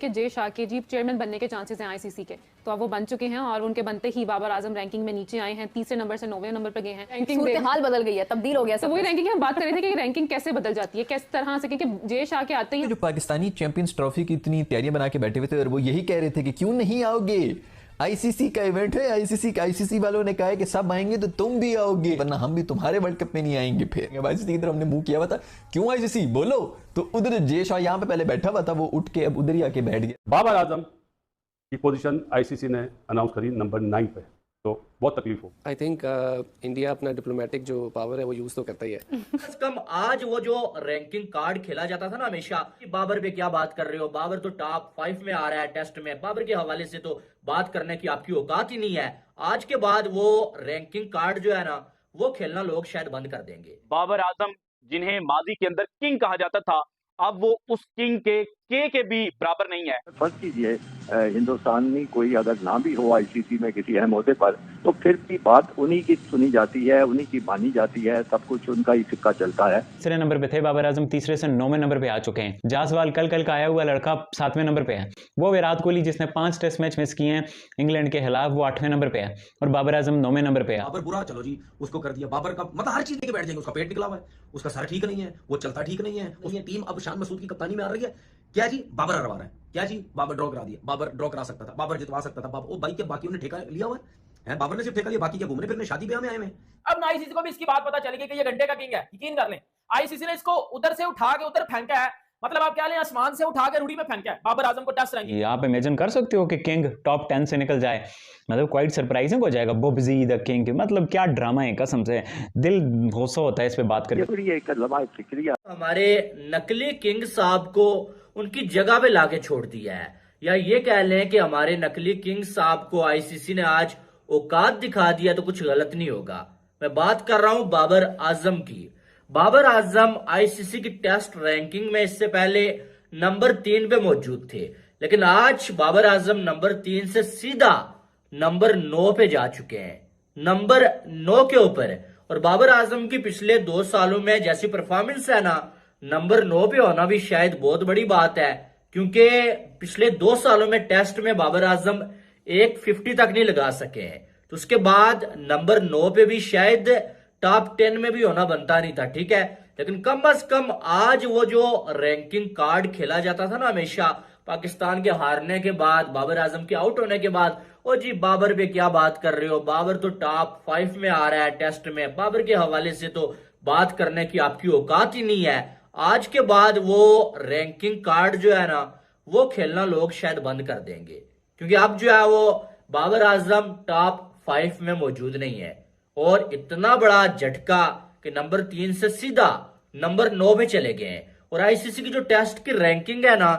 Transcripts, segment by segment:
कि जे शाह के जी चेयरमैन बनने के चांसेस हैं आईसीसी के, तो अब वो बन चुके हैं और उनके बनते ही बाबर आजम रैंकिंग में नीचे आए हैं, 30 नंबर से 9वें नंबर पर गए हैं। सूरत हाल बदल गई है, तब्दील हो गया। तो वही रैंकिंग हम बात कर रहे थे कि रैंकिंग कैसे बदल जाती है, किस तरह से, क्योंकि जे शाह के आते ही जो पाकिस्तानी चैंपियंस ट्रॉफी की इतनी तैयारियां बना के बैठे हुए थे और वो यही कह रहे थे कि क्यों नहीं आओगे, आईसीसी का इवेंट है, आईसीसी वालों ने कहा है कि सब आएंगे तो तुम भी आओगे, वरना हम भी तुम्हारे वर्ल्ड कप में नहीं आएंगे। फिर आईसीसी की तरफ हमने मुंह किया हुआ था, क्यों आईसीसी बोलो, तो उधर जे शाह यहाँ पे पहले बैठा हुआ था, वो उठ के अब उधर ही आके बैठ गया। बाबर आजम की पोजीशन आईसीसी ने अनाउंस करी नंबर 9 पे, तो बहुत तकलीफ हो। आई थिंक इंडिया अपना डिप्लोमेटिक जो पावर है वो यूज तो करता ही है। कम आज वो जो रैंकिंग कार्ड खेला जाता था ना हमेशा कि बाबर पे क्या बात कर रहे हो, बाबर तो टॉप 5 में आ रहा है टेस्ट में, बाबर के हवाले से तो बात करने की आपकी औकात ही नहीं है। आज के बाद वो रैंकिंग कार्ड जो है ना वो खेलना लोग शायद बंद कर देंगे। बाबर आजम जिन्हें माजी के अंदर किंग कहा जाता था, अब वो उस किंग के भी बराबर नहीं है। फर्ज कीजिए हिंदुस्तानी कोई अगर ना भी हो आईसीसी में किसी अहम ओहदे पर, तो फिर भी बात उन्हीं की सुनी जाती है, उन्हीं की मानी जाती है, सब कुछ उनका ही सिक्का चलता है। तीसरे नंबर पे थे बाबर आजम, तीसरे से 9वें नंबर पे आ चुके हैं। जासवाल कल का आया हुआ लड़का 7वें नंबर पे है। वो विराट कोहली जिसने 5 टेस्ट मैच मिस किए हैं इंग्लैंड के खिलाफ, वो 8वें नंबर पे है और बाबर आजम 9वें नंबर पे है। बाबर बुरा, चलो जी उसको कर दिया, बाबर का मतलब हर चीज लेके बैठ जाएंगे, उसका पेट निकला हुआ है, उसका सर ठीक नहीं है, वो चलता ठीक नहीं है, उसकी टीम अब शान मसूद की कप्तानी में आ रही है, क्या जी बाबर हरवा रहा है, क्या जी बाबर ड्रॉ करा दिया, बाबर ड्रॉ करा सकता था, बाबर जितवा सकता था, बाबर, ओ भाई के बाकी ने ठेका लिया हुआ है, बाबर ने सिर्फ ठेका लिया, बाकी क्या घूमने फिरने शादी ब्याह में आए हैं। अब ना आईसीसी को भी इसकी बात पता चली गई कि ये घंटे का किंग है, यकीन कर लें आईसीसी ने इसको उधर से उठा के उधर फेंका है, मतलब आप क्या लें आसमान से उठा के रूढ़ी में फेंका है बाबर आजम को टेस्ट रैंकिंग। आप इमेजिन कर सकते हो कि किंग टॉप 10 से निकल जाए, मतलब क्वाइट सरप्राइजिंग हो जाएगा। बुबजी द किंग, मतलब क्या ड्रामा है, कसम से दिल होसा होता है इस पे बात करके। हमारे नकली किंग साहब को उनकी जगह पे लाके छोड़ दिया है, या ये कह लें कि हमारे नकली किंग साहब को आईसीसी ने आज औकात दिखा दिया, तो कुछ गलत नहीं होगा। मैं बात कर रहा हूं बाबर आजम की। बाबर आजम आईसीसी की टेस्ट रैंकिंग में इससे पहले नंबर 3 पे मौजूद थे, लेकिन आज बाबर आजम नंबर 3 से सीधा नंबर 9 पे जा चुके हैं, नंबर 9 के ऊपर। और बाबर आजम की पिछले 2 सालों में जैसी परफॉर्मेंस है ना, नंबर 9 पे होना भी शायद बहुत बड़ी बात है, क्योंकि पिछले 2 सालों में टेस्ट में बाबर आजम 150 तक नहीं लगा सके हैं, तो उसके बाद नंबर 9 पे भी शायद टॉप 10 में भी होना बनता नहीं था, ठीक है। लेकिन कम अज कम आज वो जो रैंकिंग कार्ड खेला जाता था ना हमेशा पाकिस्तान के हारने के बाद, बाबर आजम के आउट होने के बाद, ओ जी बाबर पे क्या बात कर रहे हो, बाबर तो टॉप 5 में आ रहा है टेस्ट में, बाबर के हवाले से तो बात करने की आपकी औकात ही नहीं है। आज के बाद वो रैंकिंग कार्ड जो है ना वो खेलना लोग शायद बंद कर देंगे, क्योंकि अब जो है वो बाबर आजम टॉप 5 में मौजूद नहीं है। और इतना बड़ा झटका कि नंबर 3 से सीधा नंबर 9 पे चले गए हैं। और आईसीसी की जो टेस्ट की रैंकिंग है ना,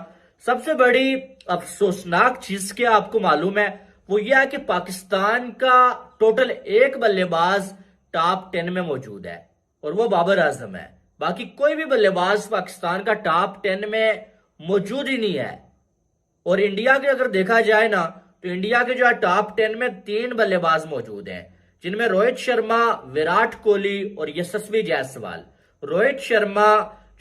सबसे बड़ी अफसोसनाक चीज क्या आपको मालूम है, वो यह है कि पाकिस्तान का टोटल 1 बल्लेबाज टॉप 10 में मौजूद है और वो बाबर आजम है। बाकी कोई भी बल्लेबाज पाकिस्तान का टॉप 10 में मौजूद ही नहीं है। और इंडिया के अगर देखा जाए ना, तो इंडिया के जो है टॉप 10 में 3 बल्लेबाज मौजूद हैं, जिनमें रोहित शर्मा, विराट कोहली और यशस्वी जायसवाल। रोहित शर्मा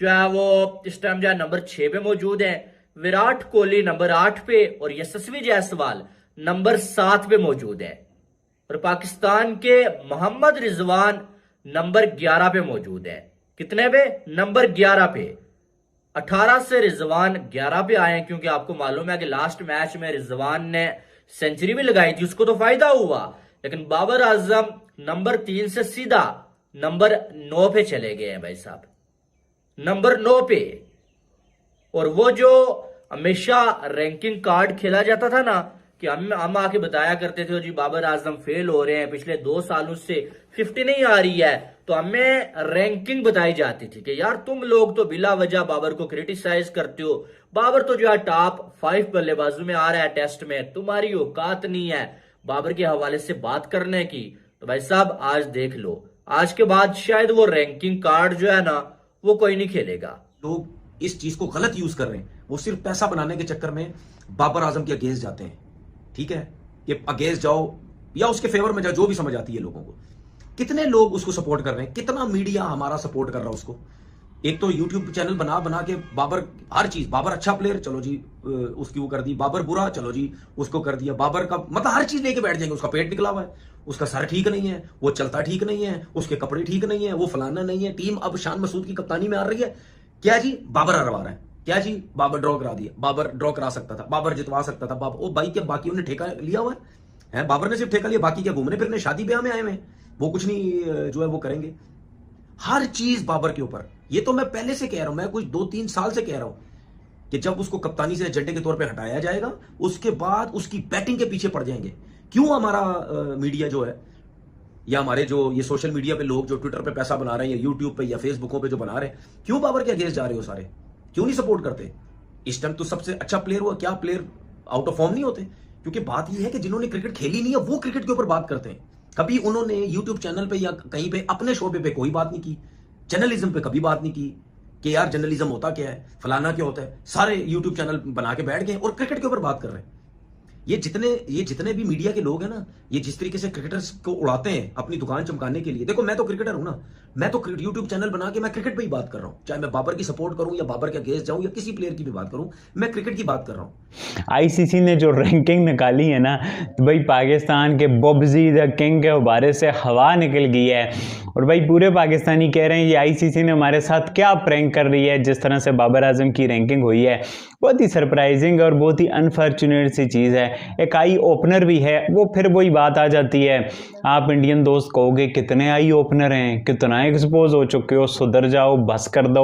जो है वो इस टाइम जो है नंबर 6 पे मौजूद है, विराट कोहली नंबर 8 पे और यशस्वी जायसवाल नंबर 7 पे मौजूद है। और पाकिस्तान के मोहम्मद रिजवान नंबर 11 पे मौजूद है। कितने पे? नंबर 11 पे। 18 से रिजवान 11 पे आए हैं, क्योंकि आपको मालूम है कि लास्ट मैच में रिजवान ने सेंचुरी भी लगाई थी, उसको तो फायदा हुआ। लेकिन बाबर आजम नंबर 3 से सीधा नंबर 9 पे चले गए हैं भाई साहब, नंबर 9 पे। और वो जो हमेशा रैंकिंग कार्ड खेला जाता था ना, कि हम आके बताया करते थे जी बाबर आजम फेल हो रहे हैं, पिछले 2 सालों से 50 नहीं आ रही है, तो हमें रैंकिंग बताई जाती थी कि यार तुम लोग तो बिला वजह बाबर को क्रिटिसाइज करते हो, बाबर तो जो है टॉप 5 बल्लेबाजों में आ रहा है टेस्ट में, तुम्हारी औकात नहीं है बाबर के हवाले से बात करने की। तो भाई साहब आज देख लो, आज के बाद शायद वो रैंकिंग कार्ड जो है ना वो कोई नहीं खेलेगा। लोग इस चीज को गलत यूज कर रहे हैं, वो सिर्फ पैसा बनाने के चक्कर में बाबर आजम के अगेंस्ट जाते हैं, ठीक है, कि अगेंस्ट जाओ या उसके फेवर में जाओ, जो भी समझ आती है लोगों को। कितने लोग उसको सपोर्ट कर रहे हैं, कितना मीडिया हमारा सपोर्ट कर रहा है उसको, एक तो यूट्यूब चैनल बना बना के बाबर हर चीज, बाबर अच्छा प्लेयर चलो जी उसकी वो कर दी, बाबर बुरा चलो जी उसको कर दिया, बाबर का मतलब हर चीज लेके बैठ जाएंगे। उसका पेट निकला हुआ है, उसका सर ठीक नहीं है, वो चलता ठीक नहीं है, उसके कपड़े ठीक नहीं है, वो फलाना नहीं है, टीम अब शान मसूद की कप्तानी में आ रही है। क्या जी बाबर हरवा रहा है, क्या जी बाबर ड्रॉ करा दिया, बाबर ड्रॉ करा सकता था, बाबर जितवा सकता था, बाबर वो भाई क्या बाकी ने ठेका लिया हुआ है, बाबर ने सिर्फ ठेका लिया, बाकी क्या घूमने फिरने शादी ब्याह में आए हुए, वो कुछ नहीं जो है वो करेंगे। हर चीज बाबर के ऊपर, ये तो मैं पहले से कह रहा हूं, मैं कुछ 2-3 साल से कह रहा हूं कि जब उसको कप्तानी से एजेंडे के तौर पे हटाया जाएगा उसके बाद उसकी बैटिंग के पीछे पड़ जाएंगे। क्यों हमारा मीडिया जो है या हमारे जो ये सोशल मीडिया पे लोग जो ट्विटर पे पैसा बना रहे हैं या यूट्यूब पे या फेसबुकों पे जो बना रहे हैं, क्यों बाबर के अगेंस्ट जा रहे हो सारे, क्यों नहीं सपोर्ट करते? इस टाइम तो सबसे अच्छा प्लेयर हुआ, क्या प्लेयर आउट ऑफ फॉर्म नहीं होते? क्योंकि बात यह है कि जिन्होंने क्रिकेट खेली नहीं है वो क्रिकेट के ऊपर बात करते हैं। कभी उन्होंने यूट्यूब चैनल पे या कहीं पे अपने शो पे कोई बात नहीं की, जर्नलिज्म पे कभी बात नहीं की कि यार जर्नलिज्म होता क्या है, फलाना क्या होता है। सारे यूट्यूब चैनल बना के बैठ गए और क्रिकेट के ऊपर बात कर रहे हैं। ये जितने भी मीडिया के लोग हैं ना, ये जिस तरीके से क्रिकेटर्स को उड़ाते हैं अपनी दुकान चमकाने के लिए। देखो मैं तो क्रिकेटर हूं ना, मैं तो यूट्यूब चैनल बना के मैं क्रिकेट पे ही बात कर रहा हूं, चाहे मैं बाबर की सपोर्ट करूं या बाबर के अगेंस्ट जाऊं या किसी प्लेयर की भी बात करूं, मैं क्रिकेट की बात कर रहा हूं। आईसीसी ने जो रैंकिंग निकाली है ना, तो भाई पाकिस्तान के बॉबजी द किंग के उबारे से हवा निकल गई है। और भाई पूरे पाकिस्तानी कह रहे हैं ये आईसीसी ने हमारे साथ क्या प्रैंक कर रही है। जिस तरह से बाबर आजम की रैंकिंग हुई है बहुत ही सरप्राइजिंग और बहुत ही अनफॉर्चुनेट सी चीज़ है। एक आई ओपनर भी है, वो फिर वही बात आ जाती है, आप इंडियन दोस्त कहोगे कितने आई ओपनर हैं, कितना एक्सपोज हो चुके हो, सुधर जाओ, बस कर दो।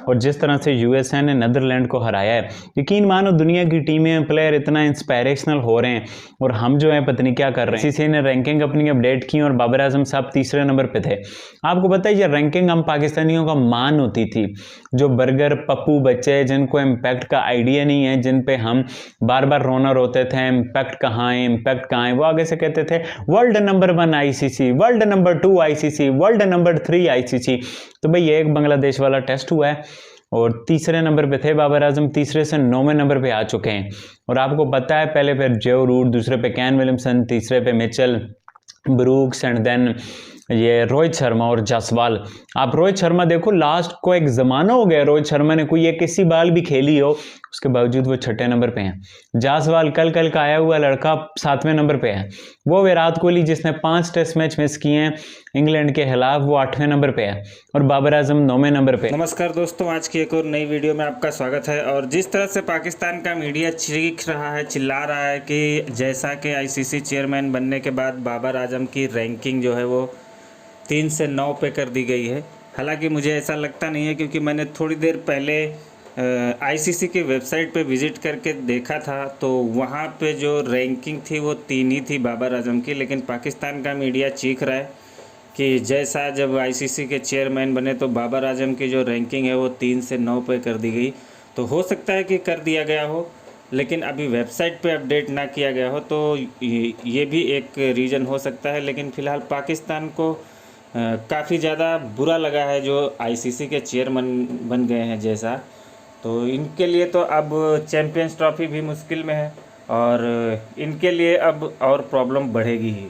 और जिस तरह से यूएसए ने नीदरलैंड को हराया है, यकीन मानो दुनिया की टीमें प्लेयर इतना इंस्पायरेशनल हो रहे हैं और हम जो है पता नहीं क्या कर रहे हैं। आईसीसी ने रैंकिंग अपनी अपडेट की और बाबर आजम साहब तीसरे नंबर पे थे। आपको पता है ये रैंकिंग हम पाकिस्तानियों का मान होती थी, जो बर्गर पप्पू बच्चे जिनको इम्पैक्ट का आइडिया नहीं है, जिन पे हम बार बार रोना रोते थे इम्पैक्ट कहाँ है, इम्पैक्ट कहाँ है, वो आगे से कहते थे world number 1 ICC, world number 2 ICC, world number 3 ICC. तो भाई ये एक बांग्लादेश वाला टेस्ट हुआ है और तीसरे नंबर पे थे बाबर आजम, तीसरे से 9वें नंबर पे आ चुके हैं। और आपको पता है पहले पे जो रूट, दूसरे पे कैन विलियमसन, तीसरे पे मिचेल ब्रूक्स एंड देन ये रोहित शर्मा और जायसवाल। आप रोहित शर्मा देखो, लास्ट को एक ज़माना हो गया रोहित शर्मा ने कोई एक किसी बाल भी खेली हो, उसके बावजूद वो 6ठे नंबर पे हैं। जायसवाल कल का आया हुआ लड़का 7वें नंबर पे है। वो विराट कोहली जिसने 5 टेस्ट मैच मिस किए हैं इंग्लैंड के खिलाफ, वो 8वें नंबर पे है और बाबर आजम 9वें नंबर पे। नमस्कार दोस्तों, आज की एक और नई वीडियो में आपका स्वागत है। और जिस तरह से पाकिस्तान का मीडिया चीख रहा है, चिल्ला रहा है कि जैसा कि आईसीसी चेयरमैन बनने के बाद बाबर आजम की रैंकिंग जो है वो 3 से 9 पे कर दी गई है। हालांकि मुझे ऐसा लगता नहीं है, क्योंकि मैंने थोड़ी देर पहले आईसीसी की वेबसाइट पे विज़िट करके देखा था, तो वहाँ पे जो रैंकिंग थी वो 3 ही थी बाबर आजम की। लेकिन पाकिस्तान का मीडिया चीख रहा है कि जैसा जब आईसीसी के चेयरमैन बने तो बाबर आजम की जो रैंकिंग है वो 3 से 9 पे कर दी गई। तो हो सकता है कि कर दिया गया हो, लेकिन अभी वेबसाइट पे अपडेट ना किया गया हो, तो ये भी एक रीज़न हो सकता है। लेकिन फ़िलहाल पाकिस्तान को काफ़ी ज़्यादा बुरा लगा है जो आईसीसी के चेयरमैन बन गए हैं जैसा। तो इनके लिए तो अब चैंपियंस ट्रॉफी भी मुश्किल में है और इनके लिए अब और प्रॉब्लम बढ़ेगी ही।